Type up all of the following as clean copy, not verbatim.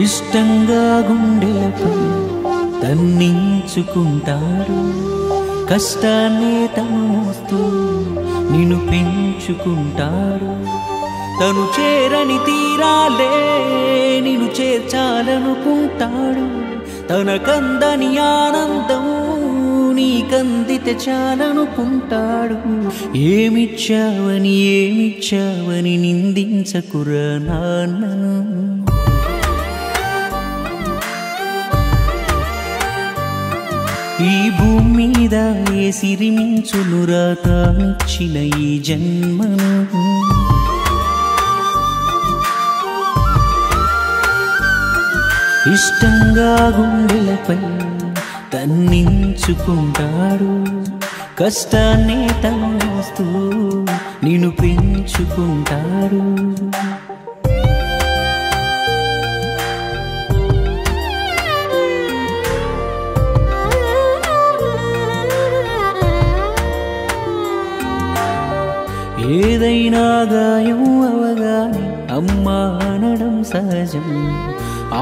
ఇష్టంగా గుండెలపై తన్నించుకుంటాడు, కష్టాన్ని తను మోస్తూ నిన్ను పెంచుకుంటాడు. తను చేరని తీరాలే నిన్ను చేర్చాలనుకుంటాడు. తనకందని ఆనందం నీకందితే చాలనుకుంటాడు. ఏమిచ్చావని నిందించకురా నాన్నను. ఈ భూమి మీద ఏ సిరిమించునురా తానిచ్చిన ఈ జన్మను. ఇష్టంగా గుండెలపై తన్నించుకుంటాడు, కష్టాన్ని తను మోస్తూ నిన్ను పెంచుకుంటాడు. ఏదైనా గాయం అవగానే అమ్మా అనడం సహజం.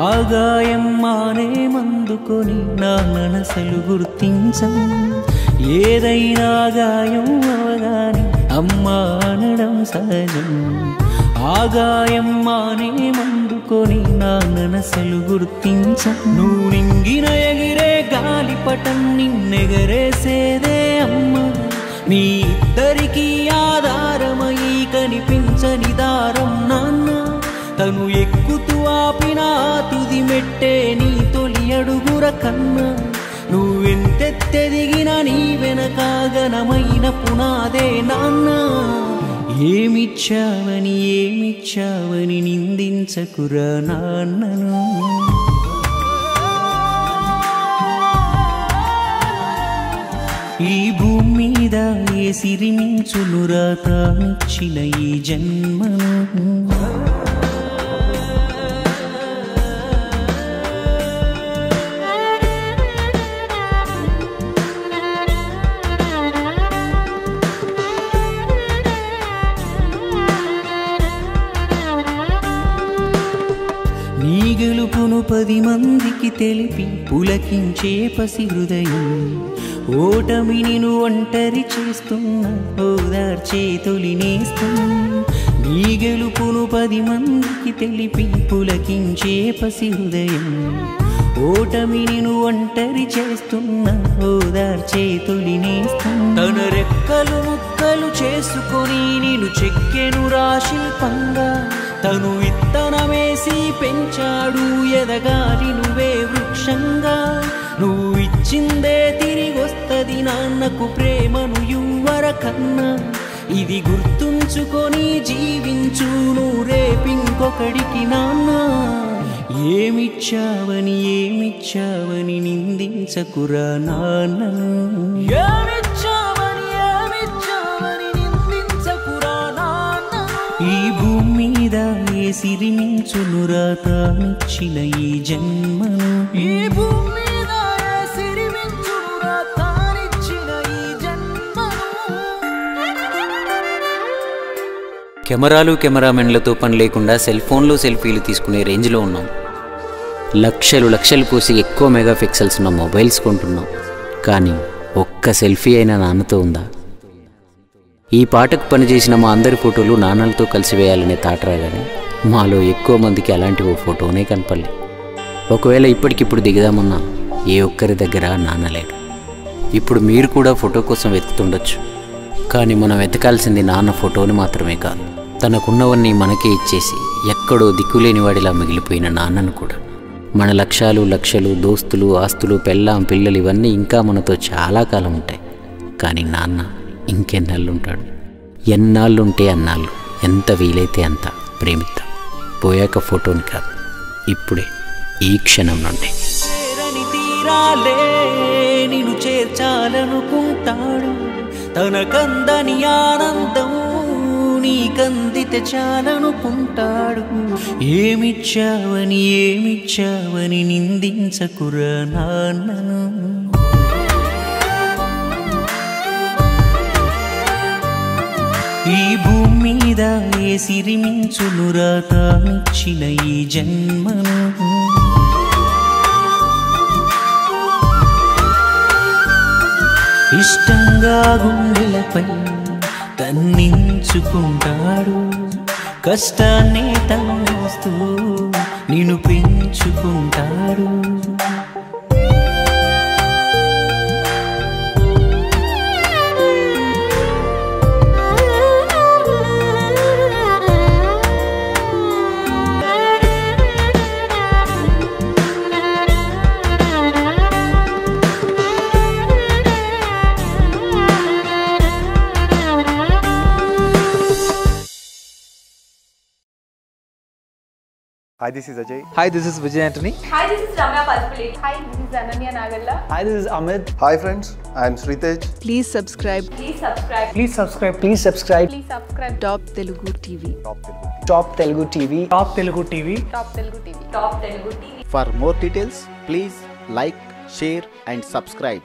ఆ గాయం మానే మందుకొని నా మనసులు గుర్తించం. ఏదైనా గాయం అవగానే అమ్మా అనడం సహజం. ఆ గాయం మానే మందుకొని నా మనసులు గుర్తించం. నువ్వు నింగిన ఎగిరే గాలిపటం నిన్నెగరేసేదే అమ్మ. మీ ఇద్దరికీ ఆధారమై కనిపించని దారం నాన్న. తను ఎక్కుతూ ఆపిన తుది మెట్టే నీ తొలి అడుగుర కన్నా. నువ్వెంతెత్తెదిగిన నీ వెనక ఘనమైన పునాదే నాన్న. ఏమిచ్చావని నిందించకురా నాన్నను. ఈ భూమి మీద ఏ సిరిమించునురా తానిచ్చిన ఈ జన్మను. నీ గెలుపును 10 మందికి తెలిపి పులకించే పసి హృదయం. ఓటమి నిన్ను ఒంటరి చేస్తున్నా ఓదార్చే తొలి నేస్తం. నీ గెలుపును 10 మందికి తెలిపి పులకించే పసి హృదయం. ఓటమి నిన్ను ఒంటరి చేస్తున్నా ఓదార్చే తొలి నేస్తం. తన రెక్కలు ముక్కలు చేసుకొని నిన్ను చెక్కెను శిల్పంగా. తను విత్తనమేసి పెంచాడు ఎదగాలి నువ్వే వృక్షంగా. నువ్వు ఇచ్చిందే తిరిగొస్తది నాన్నకు ప్రేమను యువర కన్నా. ఇది గుర్తుంచుకొని జీవించు నువ్వు రేపింకొకడికి నాన్న. ఏమిచ్చావని నిందించకురా నాన్నను. ఈ భూమి మీద ఏ సిరిమించునురా తానిచ్చిన ఈ జన్మను. ఈ భూమి మీద ఏ సిరిమించునురా తానిచ్చిన ఈ జన్మను. కెమెరాలు కెమెరామెన్లతో పని లేకుండా సెల్ ఫోన్లో సెల్ఫీలు తీసుకునే రేంజ్లో ఉన్నాం. లక్షలు పోసి ఎక్కువ మెగా పిక్సెల్స్ ఉన్న మొబైల్స్ కొంటున్నాం. కానీ ఒక్క సెల్ఫీ అయినా నాన్నతో ఉందా? ఈ పాటకు పనిచేసిన మా అందరి ఫోటోలు నాన్నలతో కలిసి వేయాలనే తాటరాగానే మాలో ఎక్కువ మందికి అలాంటి ఓ ఫోటోనే కనపడలే. ఒకవేళ ఇప్పటికిప్పుడు దిగుదామన్నా ఏ ఒక్కరి దగ్గర నాన్న లేడు. ఇప్పుడు మీరు కూడా ఫోటో కోసం వెతుకుతుండొచ్చు. కానీ మనం వెతకాల్సింది నాన్న ఫోటోని మాత్రమే కాదు, తనకున్నవన్నీ మనకే ఇచ్చేసి ఎక్కడో దిక్కులేని వాడిలా మిగిలిపోయిన నాన్నను కూడా. మన లక్షలు దోస్తులు, ఆస్తులు, పెళ్ళాం, పిల్లలు ఇవన్నీ ఇంకా మనతో చాలా కాలం ఉంటాయి. కానీ నాన్న ఇంకెన్నాళ్ళుంటాడు? ఎన్నాళ్ళుంటే అన్నాళ్ళు, ఎంత వీలైతే అంత ప్రేమిద్దాం. పోయాక ఫోటోని కాదు, ఇప్పుడే ఈ క్షణం నుండి. నిన్ను చేర్చాలనుకుంటాడు. తనకందని ఆనందం నీకందితే చాలనుకుంటాడు. ఏమిచ్చావని నిందించకురా నాన్నను. ఈ భూమి మీద ఏ సిరిమించును రాతానిచ్చిన ఈ జన్మను ఇష్టంగా గుండెలపై తన్నించుకుంటాడు కష్టాన్నే తమోస్తూ నిన్ను పెంచుకుంటాడు Hi, this is Ajay. Hi, this is Vijay Antony. Hi, this is Ramya Palpulate. Hi, this is Ananya Nagalla. Hi, this is Amit. Hi friends, I am Sritej. Please subscribe Please subscribe. Please subscribe. Please subscribe. Please subscribe. Top Telugu TV. Top Telugu TV. Top Telugu TV. Top Telugu TV. Top Telugu TV. For more details, please like, share and subscribe.